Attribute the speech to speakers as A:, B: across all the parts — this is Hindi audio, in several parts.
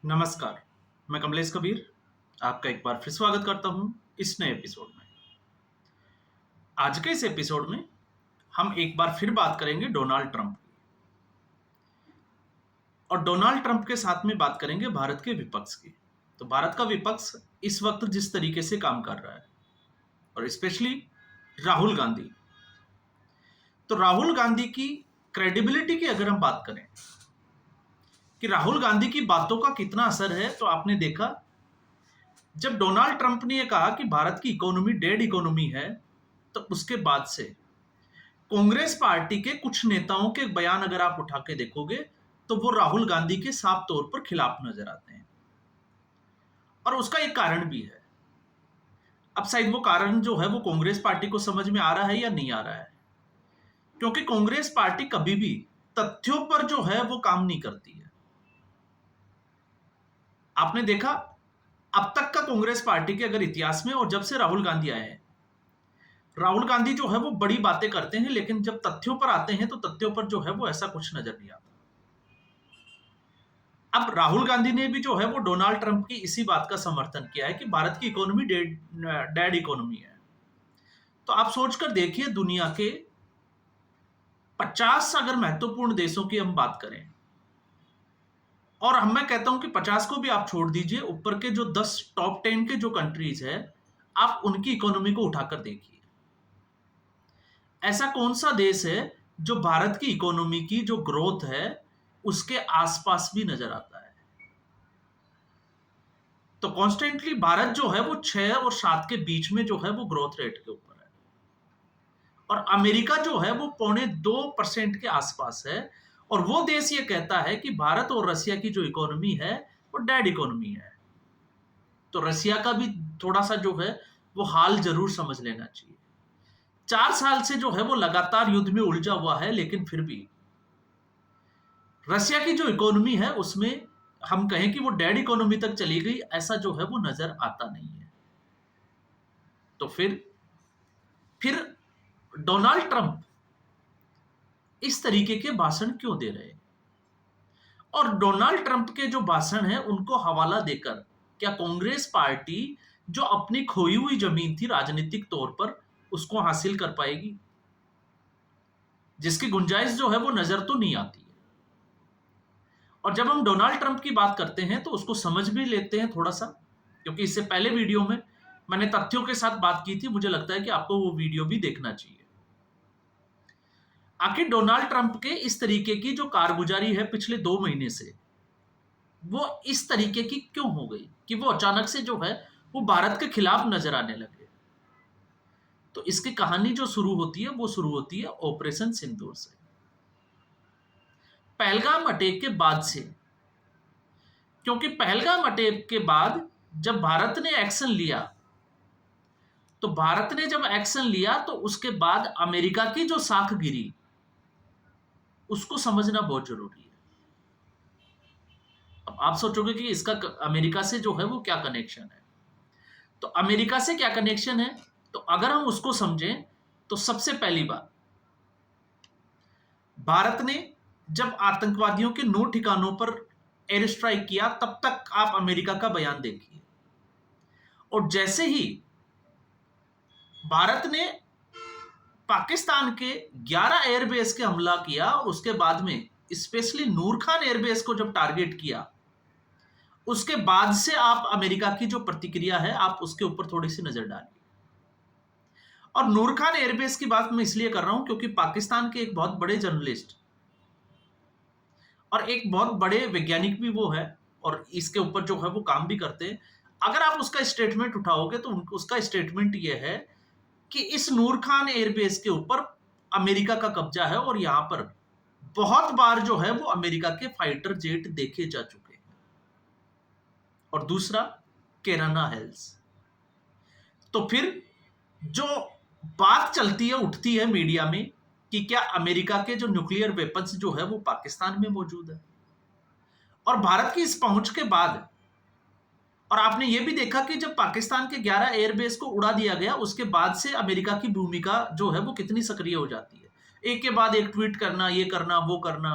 A: नमस्कार, मैं कमलेश कबीर, आपका एक बार फिर स्वागत करता हूँ इस नए एपिसोड में। आज के इस एपिसोड में हम एक बार फिर बात करेंगे डोनाल्ड ट्रंप की और डोनाल्ड ट्रंप के साथ में बात करेंगे भारत के विपक्ष की। तो भारत का विपक्ष इस वक्त जिस तरीके से काम कर रहा है और स्पेशली राहुल गांधी। तो राहुल गांधी की क्रेडिबिलिटी की अगर हम बात करें कि राहुल गांधी की बातों का कितना असर है, तो आपने देखा जब डोनाल्ड ट्रंप ने यह कहा कि भारत की इकोनॉमी डेड इकोनॉमी है, तो उसके बाद से कांग्रेस पार्टी के कुछ नेताओं के बयान अगर आप उठा के देखोगे तो वो राहुल गांधी के साफ तौर पर खिलाफ नजर आते हैं और उसका एक कारण भी है। अब शायद वो कारण जो है वो कांग्रेस पार्टी को समझ में आ रहा है या नहीं आ रहा है, क्योंकि कांग्रेस पार्टी कभी भी तथ्यों पर जो है वो काम नहीं करती है। आपने देखा अब तक का कांग्रेस पार्टी के अगर इतिहास में, और जब से राहुल गांधी आए हैं, राहुल गांधी जो है वो बड़ी बातें करते हैं, लेकिन जब तथ्यों पर आते हैं तो तथ्यों पर जो है वो ऐसा कुछ नजर नहीं आता। अब राहुल गांधी ने भी जो है वो डोनाल्ड ट्रंप की इसी बात का समर्थन किया है कि भारत की इकोनॉमी डेड इकोनॉमी है। तो आप सोचकर देखिए, दुनिया के 50 अगर महत्वपूर्ण देशों की हम बात करें, और हम मैं कहता हूं कि 50 को भी आप छोड़ दीजिए, ऊपर के जो 10 टॉप 10 के जो कंट्रीज है, आप उनकी इकोनॉमी को उठाकर देखिए। ऐसा कौन सा देश है जो भारत की इकोनॉमी की जो ग्रोथ है उसके आसपास भी नजर आता है? तो कॉन्स्टेंटली भारत जो है वो 6 और 7 के बीच में जो है वो ग्रोथ रेट के ऊपर है, और अमेरिका जो है वो 2.25% के आसपास है। और वो देश ये कहता है कि भारत और रसिया की जो इकोनॉमी है वो डेड इकोनॉमी है। तो रसिया का भी थोड़ा सा जो है वो हाल जरूर समझ लेना चाहिए। 4 साल से जो है वो लगातार युद्ध में उलझा हुआ है, लेकिन फिर भी रसिया की जो इकोनॉमी है उसमें हम कहें कि वो डेड इकोनॉमी तक चली गई, ऐसा जो है वो नजर आता नहीं है। तो फिर डोनाल्ड ट्रंप इस तरीके के भाषण क्यों दे रहे हैं? और डोनाल्ड ट्रंप के जो भाषण है उनको हवाला देकर क्या कांग्रेस पार्टी जो अपनी खोई हुई जमीन थी राजनीतिक तौर पर उसको हासिल कर पाएगी? जिसकी गुंजाइश जो है वो नजर तो नहीं आती है। और जब हम डोनाल्ड ट्रंप की बात करते हैं तो उसको समझ भी लेते हैं थोड़ा सा, क्योंकि इससे पहले वीडियो में मैंने तथ्यों के साथ बात की थी। मुझे लगता है कि आपको वो वीडियो भी देखना चाहिए। आखिर डोनाल्ड ट्रंप के इस तरीके की जो कारगुजारी है पिछले 2 महीने से, वो इस तरीके की क्यों हो गई कि वो अचानक से जो है वो भारत के खिलाफ नजर आने लगे? तो इसकी कहानी जो शुरू होती है वो शुरू होती है ऑपरेशन सिंदूर से, पहलगाम अटैक के बाद से। क्योंकि पहलगाम अटैक के बाद जब भारत ने एक्शन लिया, तो भारत ने जब एक्शन लिया तो उसके बाद अमेरिका की जो साख गिरी उसको समझना बहुत जरूरी है। अब आप सोचोगे कि इसका अमेरिका से जो है वो क्या कनेक्शन है? तो अमेरिका से क्या कनेक्शन है, तो अगर हम उसको समझें तो सबसे पहली बात, भारत ने जब आतंकवादियों के 9 ठिकानों पर एयर स्ट्राइक किया, तब तक आप अमेरिका का बयान देखिए। और जैसे ही भारत ने पाकिस्तान के 11 एयरबेस के हमला किया और उसके बाद में स्पेशली नूर खान एयरबेस को जब टारगेट किया, उसके बाद से आप अमेरिका की जो प्रतिक्रिया है आप उसके ऊपर थोड़ी सी नजर डालिए। और नूर खान एयरबेस की बात मैं इसलिए कर रहा हूं क्योंकि पाकिस्तान के एक बहुत बड़े जर्नलिस्ट और एक बहुत बड़े वैज्ञानिक भी वो है, और इसके ऊपर जो है वो काम भी करते हैं। अगर आप उसका स्टेटमेंट उठाओगे तो उसका स्टेटमेंट ये है कि इस नूर खान एयरबेस के ऊपर अमेरिका का कब्जा है और यहां पर बहुत बार जो है वो अमेरिका के फाइटर जेट देखे जा चुके हैं। और दूसरा, केराना हेल्स। तो फिर जो बात चलती है उठती है मीडिया में कि क्या अमेरिका के जो न्यूक्लियर वेपन्स जो है वो पाकिस्तान में मौजूद है? और भारत की इस पहुंच के बाद, और आपने ये भी देखा कि जब पाकिस्तान के 11 एयरबेस को उड़ा दिया गया उसके बाद से अमेरिका की भूमिका जो है वो कितनी सक्रिय हो जाती है, एक के बाद एक ट्वीट करना, ये करना, वो करना।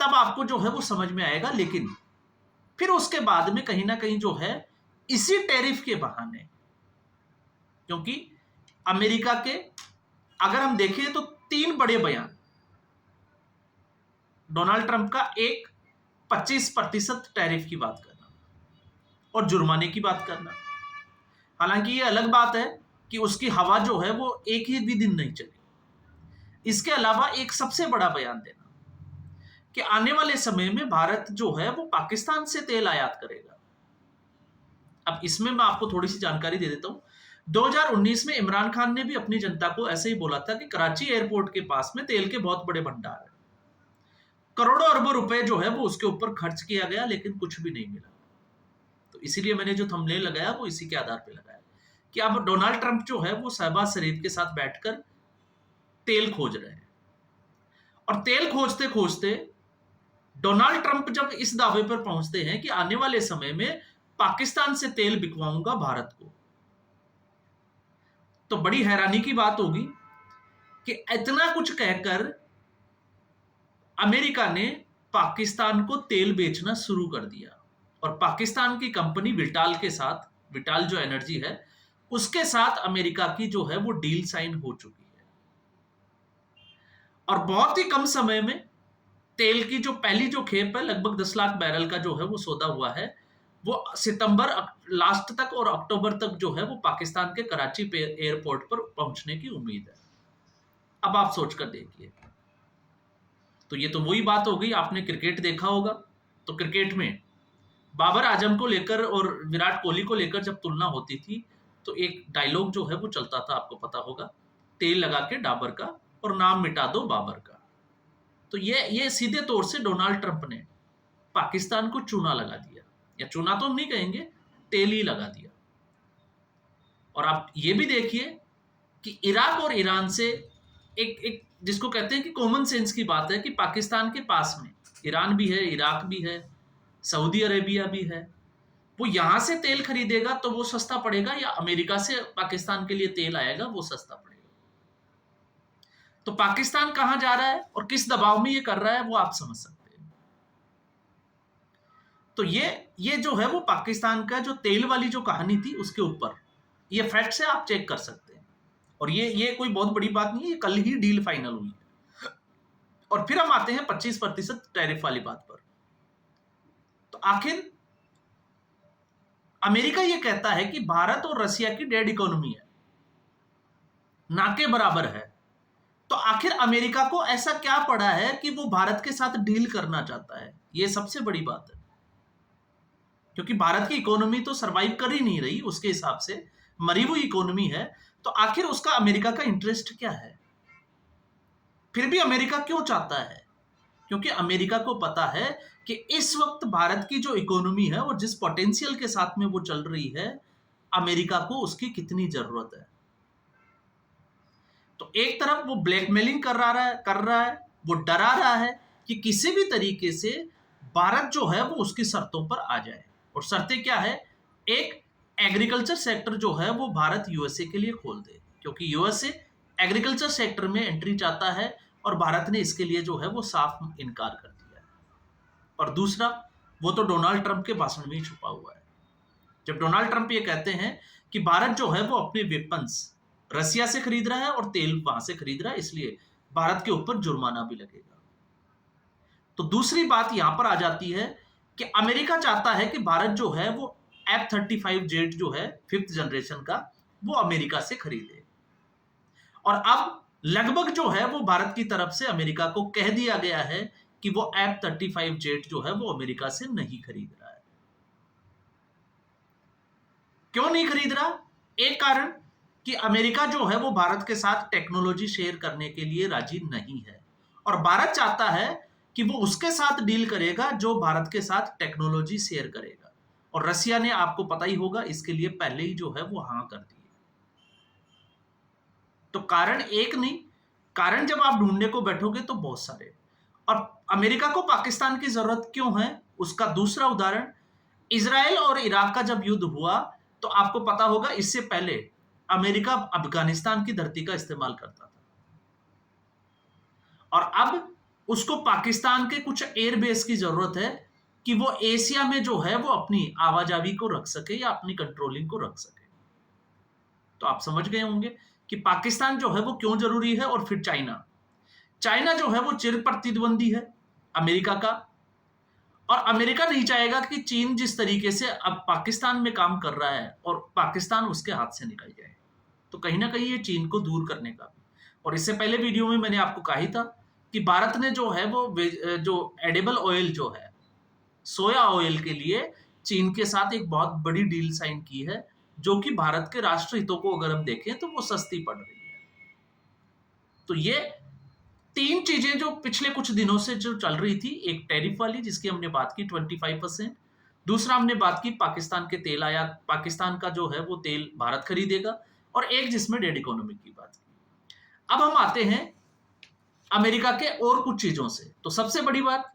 A: तब आपको जो है वो समझ में आएगा। लेकिन फिर उसके बाद में कहीं ना कहीं जो है इसी टैरिफ के बहाने, क्योंकि अमेरिका के अगर हम देखें तो 3 बड़े बयान, डोनाल्ड ट्रंप का एक 25% टैरिफ की बात करना और जुर्माने की बात करना। हालांकि ये अलग बात है कि उसकी हवा जो है वो एक ही भी दिन नहीं चली। इसके अलावा एक सबसे बड़ा बयान देना कि आने वाले समय में भारत जो है वो पाकिस्तान से तेल आयात करेगा। अब इसमें मैं आपको थोड़ी सी जानकारी दे देता हूं। 2019 में इमरान खान ने भी अपनी जनता को ऐसे ही बोला था कि कराची एयरपोर्ट के पास में तेल के बहुत बड़े भंडार है। करोड़ों अरबों रुपए जो है वो उसके ऊपर खर्च किया गया, लेकिन कुछ भी नहीं मिला। तो इसीलिए मैंने जो थंबनेल लगाया वो इसी के आधार पर लगाया कि अब डोनाल्ड ट्रंप जो है वो शहबाज शरीफ के साथ बैठकर तेल खोज रहे हैं। और तेल खोजते खोजते डोनाल्ड ट्रंप जब इस दावे पर पहुंचते हैं कि आने वाले समय में पाकिस्तान से तेल बिकवाऊंगा भारत को, तो बड़ी हैरानी की बात होगी कि इतना कुछ कहकर अमेरिका ने पाकिस्तान को तेल बेचना शुरू कर दिया। और पाकिस्तान की कंपनी विटाल के साथ, विटाल जो एनर्जी है उसके साथ अमेरिका की जो है वो डील साइन हो चुकी है। और बहुत ही कम समय में तेल की जो पहली जो खेप है, लगभग 10 लाख बैरल का जो है वो सौदा हुआ है। वो सितंबर लास्ट तक और अक्टूबर तक जो है वो पाकिस्तान के कराची पे एयरपोर्ट पर पहुंचने की उम्मीद है। अब आप सोचकर देखिए। तो ये तो वही बात हो गई, आपने क्रिकेट देखा होगा, तो क्रिकेट में बाबर आजम को लेकर और विराट कोहली को लेकर जब तुलना होती थी तो एक डायलॉग जो है वो चलता था, आपको पता होगा, तेल लगा के डाबर का और नाम मिटा दो बाबर का। तो ये सीधे तौर से डोनाल्ड ट्रंप ने पाकिस्तान को चूना लगा दिया, या चूना तो हम नहीं कहेंगे, तेल ही लगा दिया। और आप ये भी देखिए कि इराक और ईरान से एक जिसको कहते हैं कि कॉमन सेंस की बात है कि पाकिस्तान के पास में ईरान भी है, इराक भी है, सऊदी अरेबिया भी है। वो यहां से तेल खरीदेगा तो वो सस्ता पड़ेगा, या अमेरिका से पाकिस्तान के लिए तेल आएगा वो सस्ता पड़ेगा। तो पाकिस्तान कहां जा रहा है और किस दबाव में ये कर रहा है वो आप समझ सकते हैं। तो ये जो है वो पाकिस्तान का जो तेल वाली जो कहानी थी उसके ऊपर ये फैक्ट से आप चेक कर सकते हैं। और ये कोई बहुत बड़ी बात नहीं है, ये कल ही डील फाइनल हुई है। और फिर हम आते हैं 25% टैरिफ वाली बात पर। तो आखिर अमेरिका ये कहता है कि भारत और रशिया की डेड इकोनॉमी है, ना के बराबर है। तो आखिर अमेरिका को ऐसा क्या पड़ा है कि वो भारत के साथ डील करना चाहता है? ये सबसे बड़ी बात है, क्योंकि भारत की इकोनॉमी तो सरवाइव कर ही नहीं रही, उसके हिसाब से मरी हुई इकोनॉमी है। तो आखिर उसका अमेरिका का इंटरेस्ट क्या है? फिर भी अमेरिका क्यों चाहता है? क्योंकि अमेरिका को पता है कि इस वक्त भारत की जो इकोनॉमी है और जिस पोटेंशियल के साथ में वो चल रही है, अमेरिका को उसकी कितनी जरूरत है। तो एक तरफ वो ब्लैकमेलिंग कर रहा है, वो डरा रहा है कि किसी भी तरीके से भारत जो है वो उसकी शर्तों पर आ जाए। और शर्तें क्या है? एक, एग्रीकल्चर सेक्टर जो है वो भारत यूएसए के लिए खोल दे, क्योंकि यूएसए एग्रीकल्चर सेक्टर में एंट्री चाहता है और भारत ने इसके लिए जो है वो साफ इनकार कर दिया है। और दूसरा, वो तो डोनाल्ड ट्रंप के भाषण में ही छुपा हुआ है। जब डोनाल्ड ट्रंप ये कहते हैं कि भारत जो है वो अपने वेपन्स रसिया से खरीद रहा है और तेल वहां से खरीद रहा है, इसलिए भारत के ऊपर जुर्माना भी लगेगा। तो दूसरी बात यहां पर आ जाती है कि अमेरिका चाहता है कि भारत जो है वो F-35 जेट जो है 5th जनरेशन का, वो अमेरिका से खरीदे। और अब लगभग जो है वो भारत की तरफ से अमेरिका को कह दिया गया है कि वो F-35 जेट जो है वो अमेरिका से नहीं खरीद रहा है। क्यों नहीं खरीद रहा? एक कारण कि अमेरिका जो है वो भारत के साथ टेक्नोलॉजी शेयर करने के लिए राजी नहीं है, और भारत चाहता है कि वो उसके साथ डील करेगा जो भारत के साथ टेक्नोलॉजी शेयर करेगा। और रसिया ने, आपको पता ही होगा, इसके लिए पहले ही जो है वो हां कर दी है। तो कारण एक नहीं, कारण जब आप ढूंढने को बैठोगे तो बहुत सारे। और अमेरिका को पाकिस्तान की जरूरत क्यों है उसका दूसरा उदाहरण, इजराइल और इराक का जब युद्ध हुआ तो आपको पता होगा इससे पहले अमेरिका अफगानिस्तान की धरती का इस्तेमाल करता था, और अब उसको पाकिस्तान के कुछ एयरबेस की जरूरत है कि वो एशिया में जो है वो अपनी आवाजावी को रख सके या अपनी कंट्रोलिंग को रख सके। तो आप समझ गए होंगे कि पाकिस्तान जो है वो क्यों जरूरी है। और फिर चाइना, चाइना जो है वो चिर प्रतिद्वंदी है अमेरिका का, और अमेरिका नहीं चाहेगा कि चीन जिस तरीके से अब पाकिस्तान में काम कर रहा है और पाकिस्तान उसके हाथ से निकल जाए। तो कहीं ना कहीं ये चीन को दूर करने का भी। और इससे पहले वीडियो में मैंने आपको कहा ही था कि भारत ने जो है वो जो एडिबल ऑयल जो है, सोया ऑयल के लिए चीन के साथ एक बहुत बड़ी डील साइन की है, जो कि भारत के राष्ट्र हितों को अगर हम देखें तो वो सस्ती पड़ रही है। तो ये तीन चीजें जो पिछले कुछ दिनों से जो चल रही थी, एक टैरिफ वाली जिसकी हमने बात की 25%, दूसरा हमने बात की पाकिस्तान के तेल आयात, पाकिस्तान का जो है वो तेल भारत खरीदेगा, और एक जिसमें डेड इकोनॉमी की बात की। अब हम आते हैं अमेरिका के और कुछ चीजों से। तो सबसे बड़ी बात,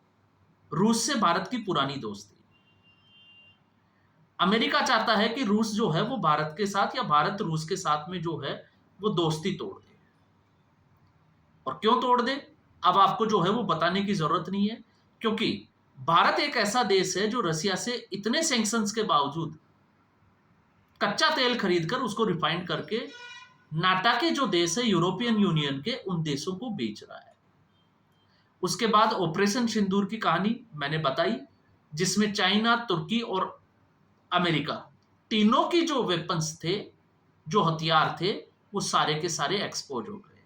A: रूस से भारत की पुरानी दोस्ती। अमेरिका चाहता है कि रूस जो है वो भारत के साथ या भारत रूस के साथ में जो है वो दोस्ती तोड़ दे। और क्यों तोड़ दे, अब आपको जो है वो बताने की जरूरत नहीं है, क्योंकि भारत एक ऐसा देश है जो रसिया से इतने सैंक्शंस के बावजूद कच्चा तेल खरीदकर उसको रिफाइंड करके नाटा के जो देश है यूरोपियन यूनियन के, उन देशों को बेच रहा है। उसके बाद ऑपरेशन सिंदूर की कहानी मैंने बताई, जिसमें चाइना, तुर्की और अमेरिका तीनों की जो वेपन्स थे, जो हथियार थे, वो सारे के सारे एक्सपोज हो गए।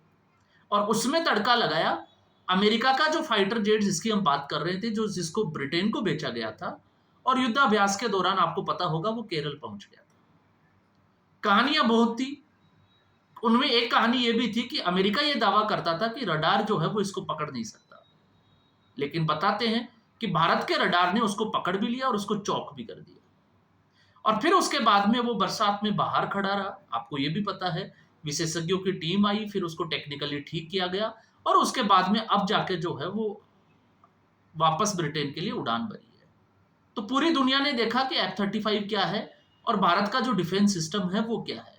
A: और उसमें तड़का लगाया अमेरिका का जो फाइटर जेट जिसकी हम बात कर रहे थे, जो जिसको ब्रिटेन को बेचा गया था, और युद्धाभ्यास के दौरान आपको पता होगा वो केरल पहुंच गया था। कहानियां बहुत थी, उनमें एक कहानी ये भी थी कि अमेरिका ये दावा करता था कि रडार जो है वो इसको पकड़ नहीं सकता, लेकिन बताते हैं कि भारत के रडार ने उसको पकड़ भी लिया और उसको चौक भी कर दिया। और फिर उसके बाद में वो बरसात में बाहर खड़ा रहा, आपको ये भी पता है। विशेषज्ञों की टीम आई, फिर उसको टेक्निकली ठीक किया गया, और उसके बाद में अब जाके जो है वो वापस ब्रिटेन के लिए उड़ान भरी है। तो पूरी दुनिया ने देखा कि F-35 क्या है और भारत का जो डिफेंस सिस्टम है वो क्या है।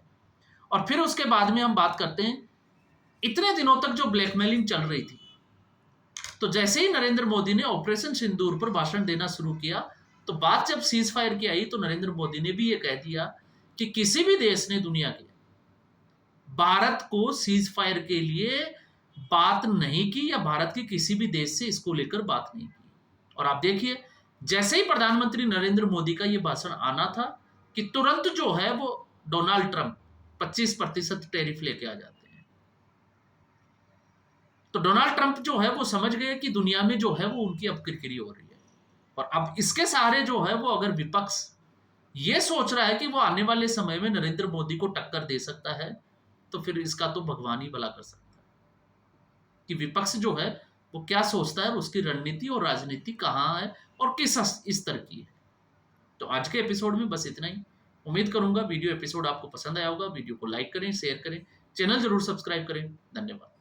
A: और फिर उसके बाद में हम बात करते हैं, इतने दिनों तक जो ब्लैकमेलिंग चल रही थी, तो जैसे ही नरेंद्र मोदी ने ऑपरेशन सिंदूर पर भाषण देना शुरू किया, तो बात जब सीज फायर की आई, तो नरेंद्र मोदी ने भी ये कह दिया कि किसी भी देश ने दुनिया के भारत को सीज फायर के लिए बात नहीं की, या भारत के किसी भी देश से इसको लेकर बात नहीं की। और आप देखिए, जैसे ही प्रधानमंत्री नरेंद्र मोदी का ये भाषण आना था, कि तुरंत जो है वो डोनाल्ड ट्रंप 25% टैरिफ लेके आ जाते हैं। तो डोनाल्ड ट्रंप जो है वो समझ गए कि दुनिया में जो है वो उनकी अब किरकिरी हो रही है। और अब इसके सहारे जो है वो अगर विपक्ष ये सोच रहा है कि वो आने वाले समय में नरेंद्र मोदी को टक्कर दे सकता है, तो फिर इसका तो भगवान ही भला कर सकता है कि विपक्ष जो है वो क्या सोचता है, उसकी रणनीति और राजनीति कहाँ है और किस स्तर की है। तो आज के एपिसोड में बस इतना ही। उम्मीद करूंगा वीडियो एपिसोड आपको पसंद आया होगा। वीडियो को लाइक करें, शेयर करें, चैनल जरूर सब्सक्राइब करें। धन्यवाद।